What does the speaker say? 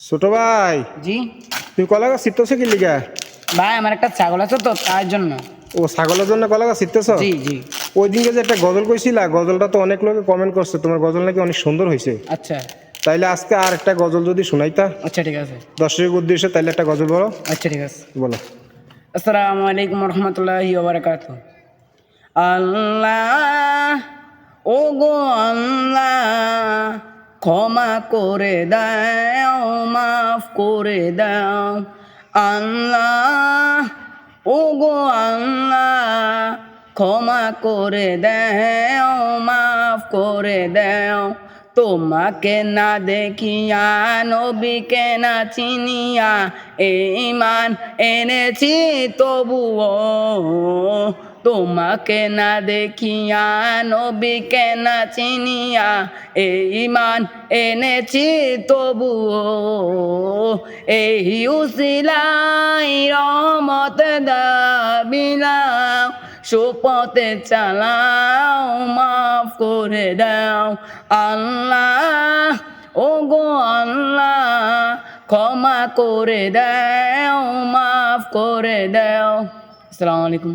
ছোট ভাই, জি তুই কলা গাছ ছিটতেছো কি লিগা? ভাই, আমার একটা ছাগল আছে তো তার জন্য। ও ছাগলের জন্য কলা গাছ ছিটতেছো? জি জি। ওই দিনকে যে একটা গজল কইছিলা, গজলটা তো অনেক লোকে কমেন্ট করছে, তোমার গজল নাকি অনেক সুন্দর হয়েছে। আচ্ছা তাইলে আজকে আর একটা গজল যদি শুনাইতা আচ্ছা, ঠিক আছে। দর্শকের উদ্দেশ্যে, তাইলে একটা গজল বলো। আচ্ছা ঠিক আছে। বলো। আসসালামু আলাইকুম রহমতুল্লাহি ওয়া বারাকাতুহু। আল্লাহ, ও গো আল্লাহ, ক্ষমা করে দাও, মাফ করে দাও। আল্লাহ, ও গো আল্লাহ, ক্ষমা করে দাও, মাফ করে দাও। তোমাকে না দেখিয়া, নবীকে না চিনিয়া, ঈমান এনেছি তবুও। তোমাকে না দেখিয়া, নবীকে না চিনিয়া, ঈমান এনেছি তবুও। এই উসিলাই রহমত দাবিলাও, সুপথে চালাও, মাফ করে দাও। আল্লাহ, ও গো আল্লাহ, ক্ষমা করে দাও, মাফ করে দাও। আসসালামু আলাইকুম।